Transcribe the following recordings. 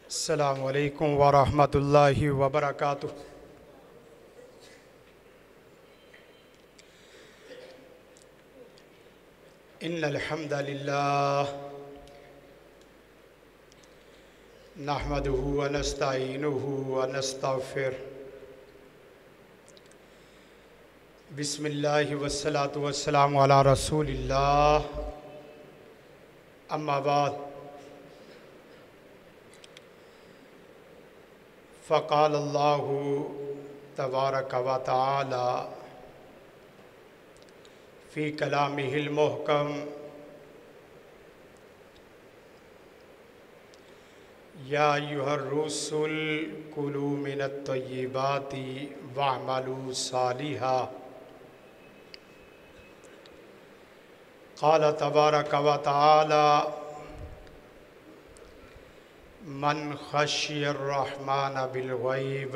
السلام علیکم ورحمۃ اللہ وبرکاتہ۔ ان الحمد للہ نحمدہ ونستعینہ ونستغفرہ۔ بسم اللہ والصلاۃ والسلام علی رسول اللہ، اما بعد، فقال اللہ تبارک و تعالی فی کلامہ المحکم، یا ایھا الرسل کلوا من الطیبات واعملوا صالحا۔ قال تبارک و تعالی من خشی الرحمن بالغیب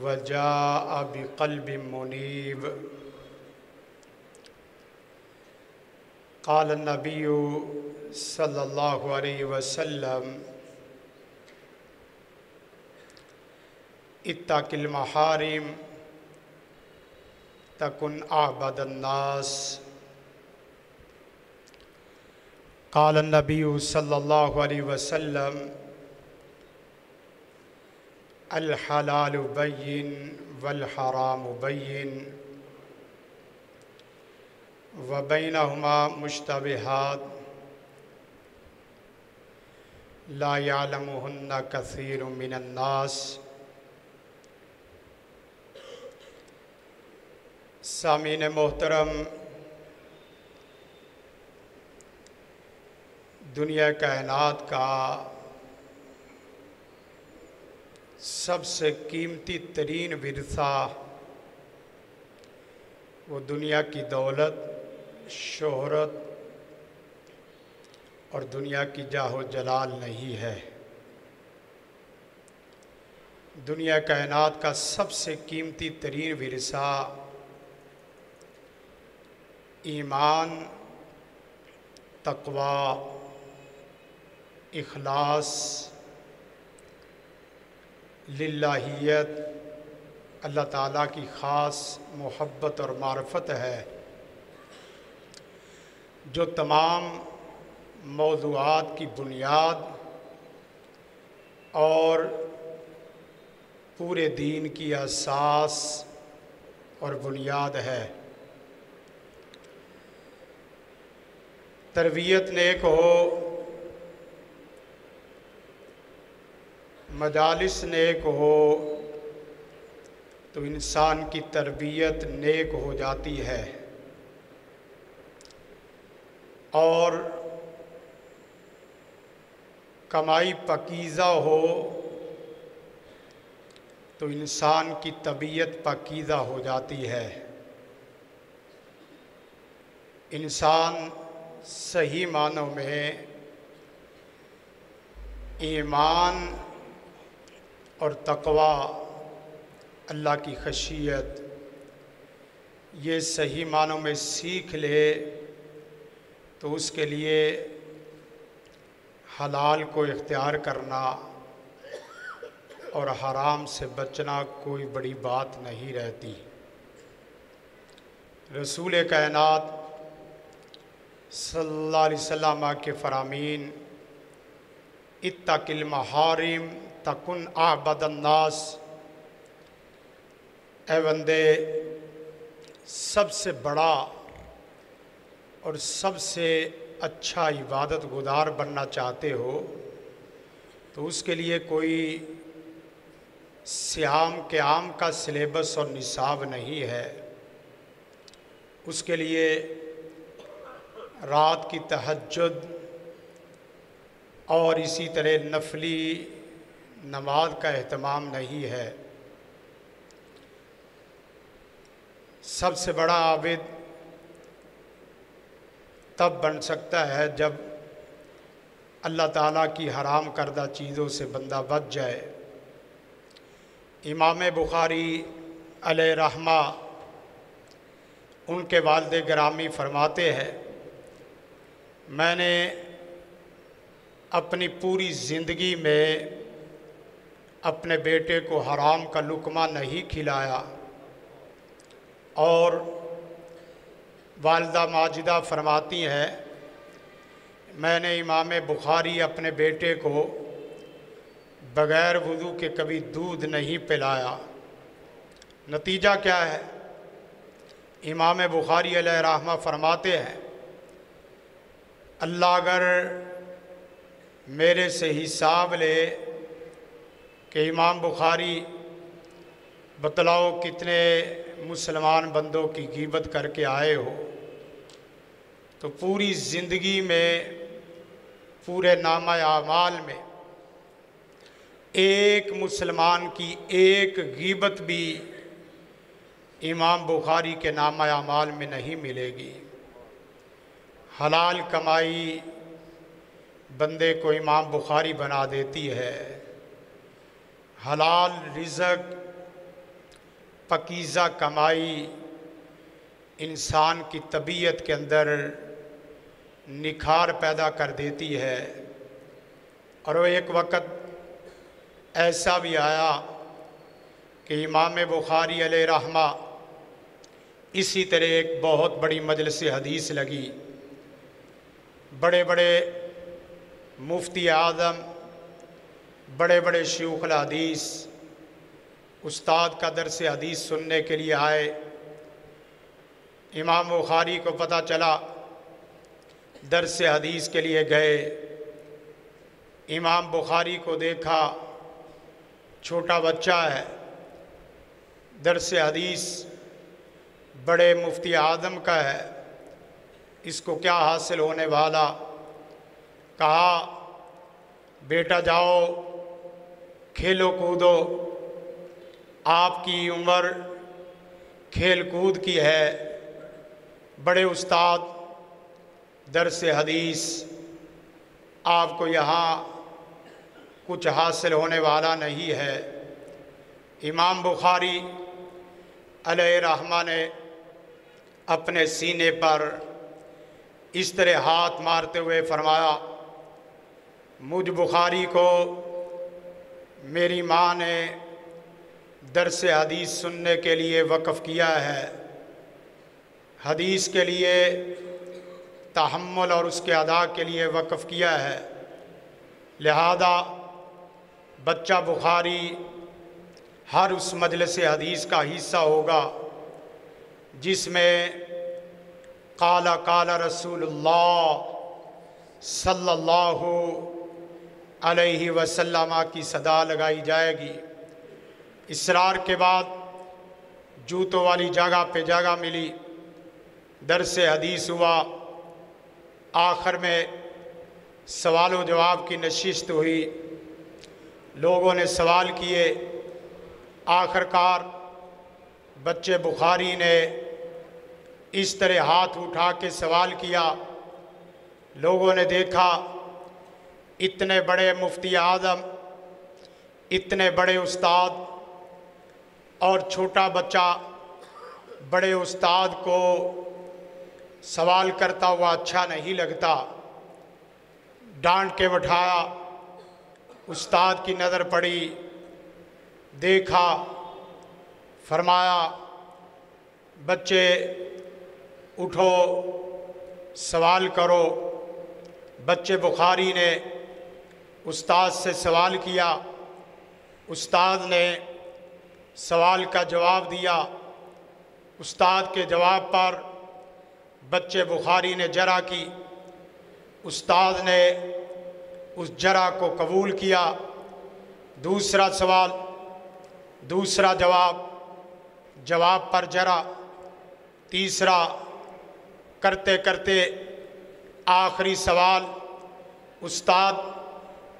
وجاء بقلب منیب۔ قال النبی صلی اللہ علیہ وسلم اتق المحارم تکن اعبد الناس۔ قال النبی صلی اللہ علیہ وسلم الحلال بین والحرام بین وبینہما مشتبہات لا یعلمہن کثیر من الناس۔ سامعین محترم، دنیا کائنات کا سب سے قیمتی ترین ورثہ وہ دنیا کی دولت، شہرت اور دنیا کی جاہ و جلال نہیں ہے۔ دنیا کائنات کا سب سے قیمتی ترین ورثہ ایمان، تقوی، اخلاص، للہیت، اللہ تعالیٰ کی خاص محبت اور معرفت ہے، جو تمام موضوعات کی بنیاد اور پورے دین کی اساس اور بنیاد ہے۔ تربیت نیک ہو، مجالس نیک ہو تو انسان کی تربیت نیک ہو جاتی ہے، اور کمائی پاکیزہ ہو تو انسان کی طبیعت پاکیزہ ہو جاتی ہے۔ انسان صحیح معنوں میں ایمان اور تقوی، اللہ کی خشیت، یہ صحیح معنوں میں سیکھ لے تو اس کے لیے حلال کو اختیار کرنا اور حرام سے بچنا کوئی بڑی بات نہیں رہتی۔ رسول کائنات صلی اللہ علیہ وسلم کے فرامین اتق المحارم تکن اعبد الناس، اے بندے، سب سے بڑا اور سب سے اچھا عبادت گزار بننا چاہتے ہو تو اس کے لیے کوئی صیام قیام کا سلیبس اور نصاب نہیں ہے۔ اس کے لیے رات کی تہجد اور اسی طرح نفلی نماز کا اہتمام نہیں ہے۔ سب سے بڑا عابد تب بن سکتا ہے جب اللہ تعالیٰ کی حرام کردہ چیزوں سے بندہ بچ جائے۔ امام بخاری علیہ رحمہ، ان کے والد گرامی فرماتے ہیں، میں نے اپنی پوری زندگی میں اپنے بیٹے کو حرام کا لقمہ نہیں کھلایا، اور والدہ ماجدہ فرماتی ہیں میں نے امام بخاری اپنے بیٹے کو بغیر وضو کے کبھی دودھ نہیں پلایا۔ نتیجہ کیا ہے؟ امام بخاری علیہ رحمہ فرماتے ہیں اللہ اگر میرے سے حساب لے کہ امام بخاری بتلاؤ کتنے مسلمان بندوں کی غیبت کر کے آئے ہو، تو پوری زندگی میں پورے نامہ اعمال میں ایک مسلمان کی ایک غیبت بھی امام بخاری کے نامہ اعمال میں نہیں ملے گی۔ حلال کمائی بندے کو امام بخاری بنا دیتی ہے، حلال رزق پاکیزہ کمائی انسان کی طبیعت کے اندر نکھار پیدا کر دیتی ہے۔ اور وہ ایک وقت ایسا بھی آیا کہ امام بخاری علیہ رحمہ اسی طرح ایک بہت بڑی مجلس حدیث لگی، بڑے بڑے مفتی اعظم، بڑے بڑے شیوخ الحدیث استاد کا درس حدیث سننے کے لیے آئے۔ امام بخاری کو پتہ چلا، درس حدیث کے لیے گئے، امام بخاری کو دیکھا چھوٹا بچہ ہے، درس حدیث بڑے مفتی اعظم کا ہے، اس کو کیا حاصل ہونے والا؟ کہا بیٹا جاؤ کھیلو کودو، آپ کی عمر کھیل کود کی ہے، بڑے استاد درس حدیث، آپ کو یہاں کچھ حاصل ہونے والا نہیں ہے۔ امام بخاری علیہ رحمہ نے اپنے سینے پر اس طرح ہاتھ مارتے ہوئے فرمایا مجھ بخاری کو میری ماں نے درس حدیث سننے کے لیے وقف کیا ہے، حدیث کے لیے تحمل اور اس کے ادا کے لیے وقف کیا ہے، لہذا بچہ بخاری ہر اس مجلس حدیث کا حصہ ہوگا جس میں قال قال رسول اللہ صلی اللہ علیہ وسلم کی صدا لگائی جائے گی۔ اصرار کے بعد جوتوں والی جگہ پہ جگہ ملی، درس حدیث ہوا، آخر میں سوال و جواب کی نشست ہوئی، لوگوں نے سوال کیے، آخر کار بچے بخاری نے اس طرح ہاتھ اٹھا کے سوال کیا، لوگوں نے دیکھا اتنے بڑے مفتی اعظم، اتنے بڑے استاد اور چھوٹا بچہ بڑے استاد کو سوال کرتا ہوا اچھا نہیں لگتا، ڈانٹ کے بٹھایا، استاد کی نظر پڑی، دیکھا، فرمایا بچے اٹھو سوال کرو۔ بچے بخاری نے استاد سے سوال کیا، استاد نے سوال کا جواب دیا، استاد کے جواب پر بچے بخاری نے جرح کی، استاد نے اس جرح کو قبول کیا، دوسرا سوال، دوسرا جواب، جواب پر جرح، تیسرا، کرتے کرتے آخری سوال، استاد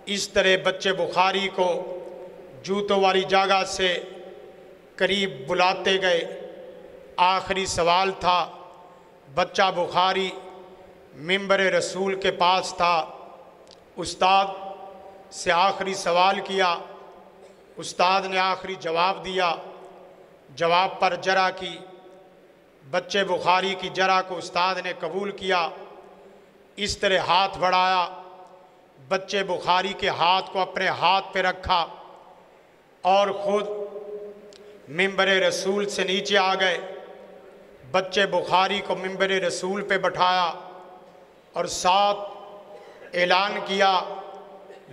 اس طرح بچے بخاری کو جوتوں والی جگہ سے قریب بلاتے گئے، آخری سوال تھا، بچہ بخاری منبر رسول کے پاس تھا، استاد سے آخری سوال کیا، استاد نے آخری جواب دیا، جواب پر جرح کی، بچے بخاری کی جرح کو استاد نے قبول کیا، اس طرح ہاتھ بڑھایا، بچے بخاری کے ہاتھ کو اپنے ہاتھ پہ رکھا اور خود منبر رسول سے نیچے آ گئے، بچے بخاری کو منبر رسول پہ بٹھایا اور ساتھ اعلان کیا،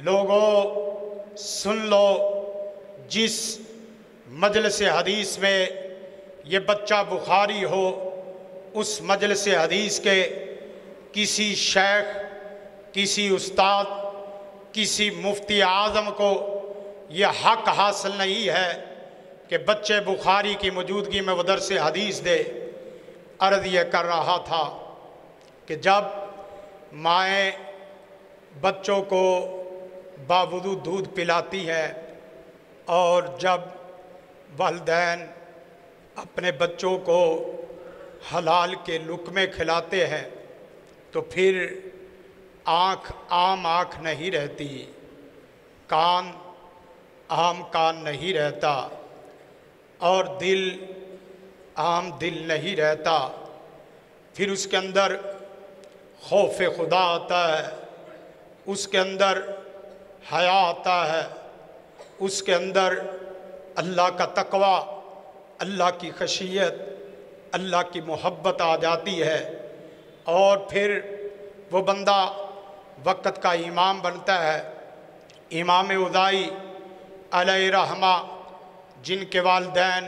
لوگوں سن لو، جس مجلس حدیث میں یہ بچہ بخاری ہو، اس مجلس حدیث کے کسی شیخ، کسی استاد، کسی مفتی اعظم کو یہ حق حاصل نہیں ہے کہ بچے بخاری کی موجودگی میں وہ درس حدیث دے۔ عرض یہ کر رہا تھا کہ جب مائیں بچوں کو باوضو دودھ پلاتی ہے اور جب والدین اپنے بچوں کو حلال کے لقمے کھلاتے ہیں تو پھر آنکھ عام آنکھ نہیں رہتی، کان عام کان نہیں رہتا، اور دل عام دل نہیں رہتا۔ پھر اس کے اندر خوف خدا آتا ہے، اس کے اندر حیا آتا ہے، اس کے اندر اللہ کا تقوی، اللہ کی خشیت، اللہ کی محبت آ جاتی ہے، اور پھر وہ بندہ وقت کا امام بنتا ہے۔ امام اوزاعی علیہ رحمہ، جن کے والدین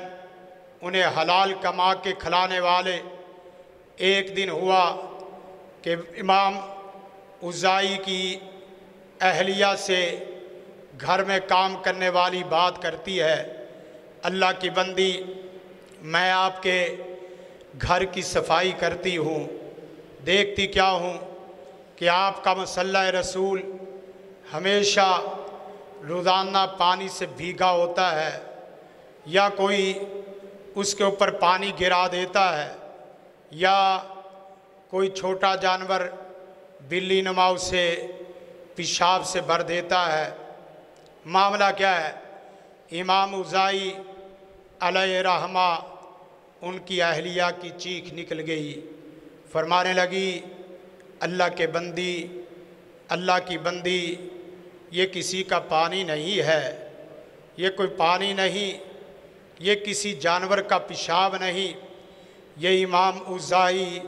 انہیں حلال کما کے کھلانے والے، ایک دن ہوا کہ امام اوزاعی کی اہلیہ سے گھر میں کام کرنے والی بات کرتی ہے، اللہ کی بندی، میں آپ کے گھر کی صفائی کرتی ہوں، دیکھتی کیا ہوں کہ آپ کا مصلی رسول ہمیشہ روزانہ پانی سے بھیگا ہوتا ہے، یا کوئی اس کے اوپر پانی گرا دیتا ہے، یا کوئی چھوٹا جانور بلی نما اسے پیشاب سے بھر دیتا ہے، معاملہ کیا ہے؟ امام اوزاعی علیہ رحمہ ان کی اہلیہ کی چیخ نکل گئی، فرمانے لگی، اللہ کے بندی، اللہ کی بندی، یہ کسی کا پانی نہیں ہے، یہ کوئی پانی نہیں، یہ کسی جانور کا پیشاب نہیں، یہ امام اوزاعی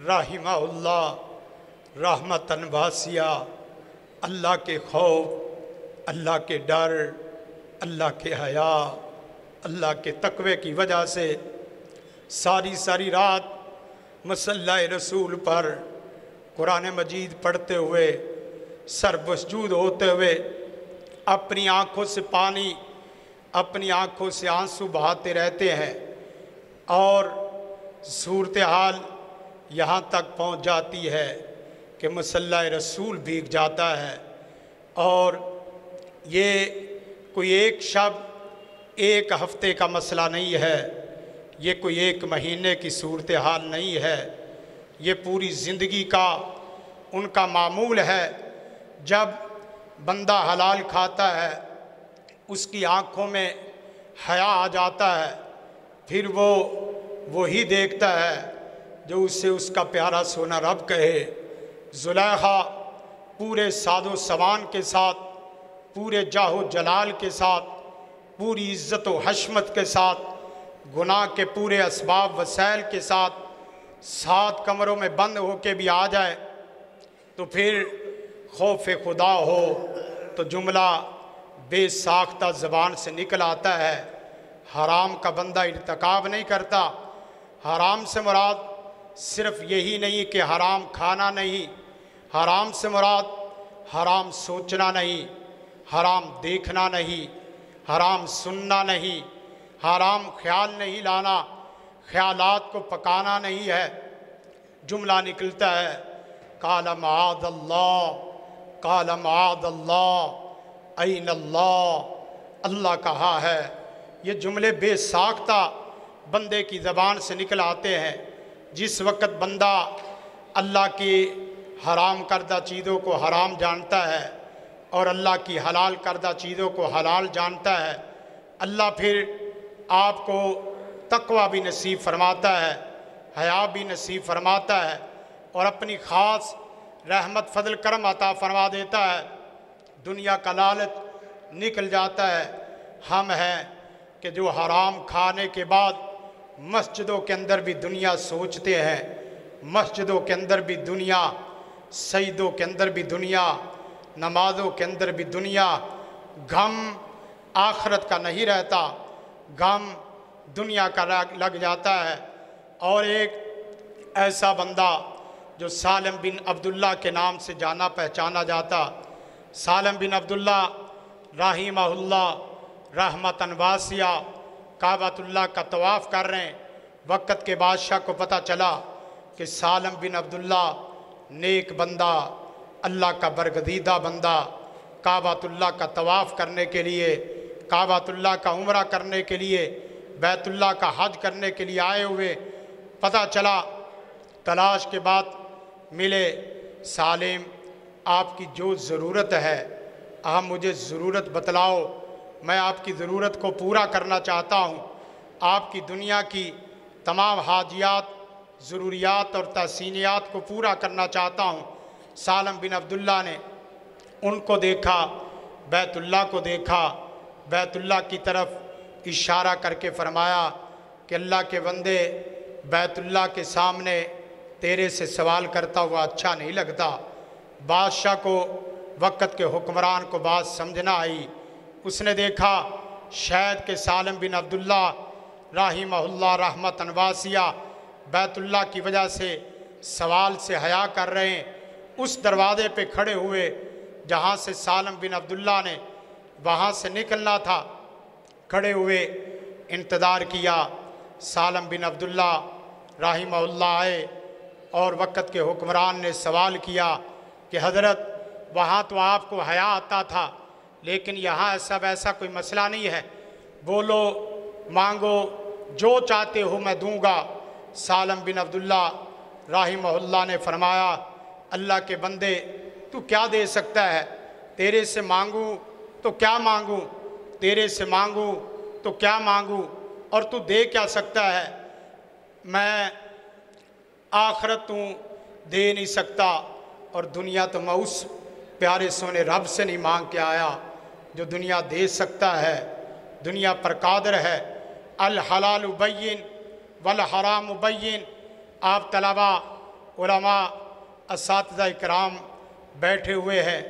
رحمہ اللہ رحمتاً واسعہ، اللہ کے خوف، اللہ کے ڈر، اللہ کے حیا، اللہ کے تقوی کی وجہ سے ساری رات مصلی رسول پر قرآن مجید پڑھتے ہوئے، سر مسجود ہوتے ہوئے، اپنی آنکھوں سے پانی، اپنی آنکھوں سے آنسو بہاتے رہتے ہیں، اور صورتحال یہاں تک پہنچ جاتی ہے کہ مصلی رسول بھیگ جاتا ہے۔ اور یہ کوئی ایک شب، ایک ہفتے کا مسئلہ نہیں ہے، یہ کوئی ایک مہینے کی صورتحال نہیں ہے، یہ پوری زندگی کا ان کا معمول ہے۔ جب بندہ حلال کھاتا ہے، اس کی آنکھوں میں حیا آ جاتا ہے، پھر وہ وہی دیکھتا ہے جو اسے اس کا پیارا سونا رب کہے۔ زلیخا پورے ساد و سامان کے ساتھ، پورے جاہ و جلال کے ساتھ، پوری عزت و حشمت کے ساتھ، گناہ کے پورے اسباب وسائل کے ساتھ 7 کمروں میں بند ہو کے بھی آ جائے تو پھر خوف خدا ہو تو جملہ بے ساختہ زبان سے نکل آتا ہے، حرام کا بندہ ارتکاب نہیں کرتا۔ حرام سے مراد صرف یہی نہیں کہ حرام کھانا نہیں، حرام سے مراد حرام سوچنا نہیں، حرام دیکھنا نہیں، حرام سننا نہیں، حرام خیال نہیں لانا، خیالات کو پکانا نہیں ہے۔ جملہ نکلتا ہے، قال معاذ اللہ، قال معاذ اللہ، این اللہ، اللہ کہا ہے۔ یہ جملے بے ساختہ بندے کی زبان سے نکل آتے ہیں۔ جس وقت بندہ اللہ کی حرام کردہ چیزوں کو حرام جانتا ہے اور اللہ کی حلال کردہ چیزوں کو حلال جانتا ہے، اللہ پھر آپ کو تقوی بھی نصیب فرماتا ہے، حیا بھی نصیب فرماتا ہے، اور اپنی خاص رحمت فضل کرم عطا فرما دیتا ہے، دنیا کا لالچ نکل جاتا ہے۔ ہم ہیں کہ جو حرام کھانے کے بعد مسجدوں کے اندر بھی دنیا سوچتے ہیں، مسجدوں کے اندر بھی دنیا، سجدوں کے اندر بھی دنیا، نمازوں کے اندر بھی دنیا۔ غم آخرت کا نہیں رہتا، غم دنیا کا لگ جاتا ہے۔ اور ایک ایسا بندہ جو سالم بن عبداللہ کے نام سے جانا پہچانا جاتا، سالم بن عبداللہ رحمہ اللہ رحمتاً واسعہ کعبۃ اللہ کا طواف کر رہے ہیں۔ وقت کے بادشاہ کو پتہ چلا کہ سالم بن عبداللہ نیک بندہ، اللہ کا برگزیدہ بندہ، کعبۃ اللہ کا طواف کرنے کے لیے، کعبۃ اللہ کا عمرہ کرنے کے لیے، بیت اللہ کا حج کرنے کے لیے آئے ہوئے۔ پتہ چلا، تلاش کے بعد ملے، سالم آپ کی جو ضرورت ہے آپ مجھے ضرورت بتلاؤ، میں آپ کی ضرورت کو پورا کرنا چاہتا ہوں، آپ کی دنیا کی تمام حاجیات، ضروریات اور تحسینیات کو پورا کرنا چاہتا ہوں۔ سالم بن عبداللہ نے ان کو دیکھا، بیت اللہ کو دیکھا، بیت اللہ کی طرف اشارہ کر کے فرمایا کہ اللہ کے بندے، بیت اللہ کے سامنے تیرے سے سوال کرتا ہوا اچھا نہیں لگتا۔ بادشاہ کو، وقت کے حکمران کو بات سمجھنا آئی، اس نے دیکھا شاید کہ سالم بن عبداللہ رحمہ اللہ رحمتاً واسعہ بیت اللہ کی وجہ سے سوال سے حیا کر رہے ہیں۔ اس دروازے پہ کھڑے ہوئے جہاں سے سالم بن عبداللہ نے وہاں سے نکلنا تھا، کھڑے ہوئے انتظار کیا۔ سالم بن عبداللہ رحمہ اللہ آئے اور وقت کے حکمران نے سوال کیا کہ حضرت وہاں تو آپ کو حیا آتا تھا لیکن یہاں ایسا ویسا کوئی مسئلہ نہیں ہے، بولو مانگو جو چاہتے ہو میں دوں گا۔ سالم بن عبداللہ رحمہ اللہ نے فرمایا اللہ کے بندے تو کیا دے سکتا ہے، تیرے سے مانگوں تو کیا مانگوں، تیرے سے مانگوں تو کیا مانگوں، اور تو دے کیا سکتا ہے، میں آخرت تو دے نہیں سکتا اور دنیا تو میں اس پیارے سونے رب سے نہیں مانگ کے آیا جو دنیا دے سکتا ہے، دنیا پر قادر ہے۔ الحلال بین والحرام بین۔ آپ طلباء، علماء، اساتذہ اکرام بیٹھے ہوئے ہیں،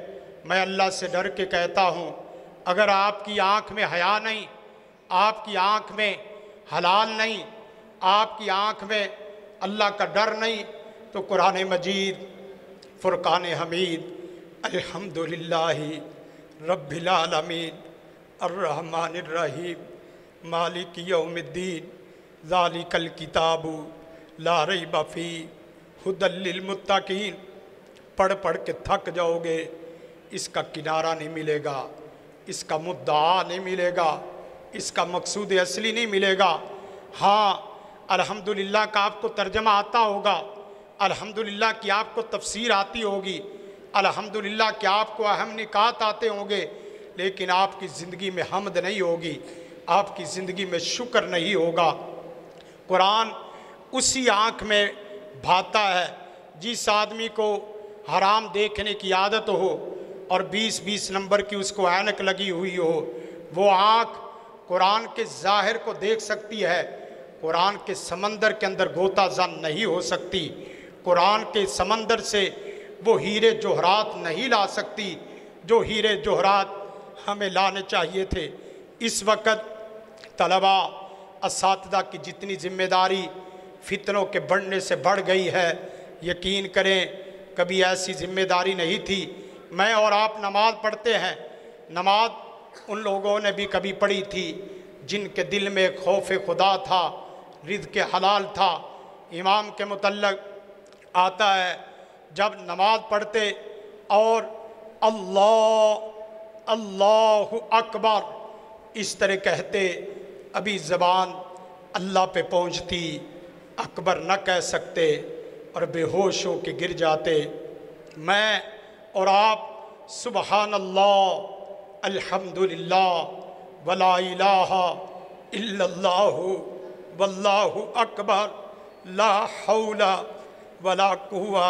میں اللہ سے ڈر کے کہتا ہوں اگر آپ کی آنکھ میں حیا نہیں، آپ کی آنکھ میں حلال نہیں، آپ کی آنکھ میں اللہ کا ڈر نہیں تو قرآن مجید، فرقان حمید، الحمدللہ رب العالمین الرحمن الرحیم مالک یوم الدین ذالک الکتاب لا ریب فیہ ھدی للمتقین پڑھ پڑھ کے تھک جاؤ گے، اس کا کنارہ نہیں ملے گا، اس کا مدعا نہیں ملے گا، اس کا مقصود اصلی نہیں ملے گا۔ ہاں الحمدللہ کا آپ کو ترجمہ آتا ہوگا، الحمدللہ کی آپ کو تفسیر آتی ہوگی، الحمدللہ کہ آپ کو اہم نکات آتے ہوں گے، لیکن آپ کی زندگی میں حمد نہیں ہوگی، آپ کی زندگی میں شکر نہیں ہوگا۔ قرآن اسی آنکھ میں بھاتا ہے جس آدمی کو حرام دیکھنے کی عادت ہو اور 20 نمبر کی اس کو عینک لگی ہوئی ہو، وہ آنکھ قرآن کے ظاہر کو دیکھ سکتی ہے، قرآن کے سمندر کے اندر غوطہ زن نہیں ہو سکتی، قرآن کے سمندر سے وہ ہیرے جوہرات نہیں لا سکتی جو ہیرے جوہرات ہمیں لانے چاہیے تھے۔ اس وقت طلباء، اساتذہ کی جتنی ذمہ داری فتنوں کے بڑھنے سے بڑھ گئی ہے، یقین کریں کبھی ایسی ذمہ داری نہیں تھی۔ میں اور آپ نماز پڑھتے ہیں، نماز ان لوگوں نے بھی کبھی پڑھی تھی جن کے دل میں خوف خدا تھا، رزق حلال تھا۔ امام کے متعلق آتا ہے جب نماز پڑھتے اور اللہ اللہ اکبر اس طرح کہتے، ابھی زبان اللہ پہ پہنچتی، اکبر نہ کہہ سکتے اور بے ہوش ہو کے گر جاتے۔ میں اور آپ سبحان اللہ، الحمدللہ، ولا الہ الا اللہ، واللہ اکبر، لا حول ولا قوة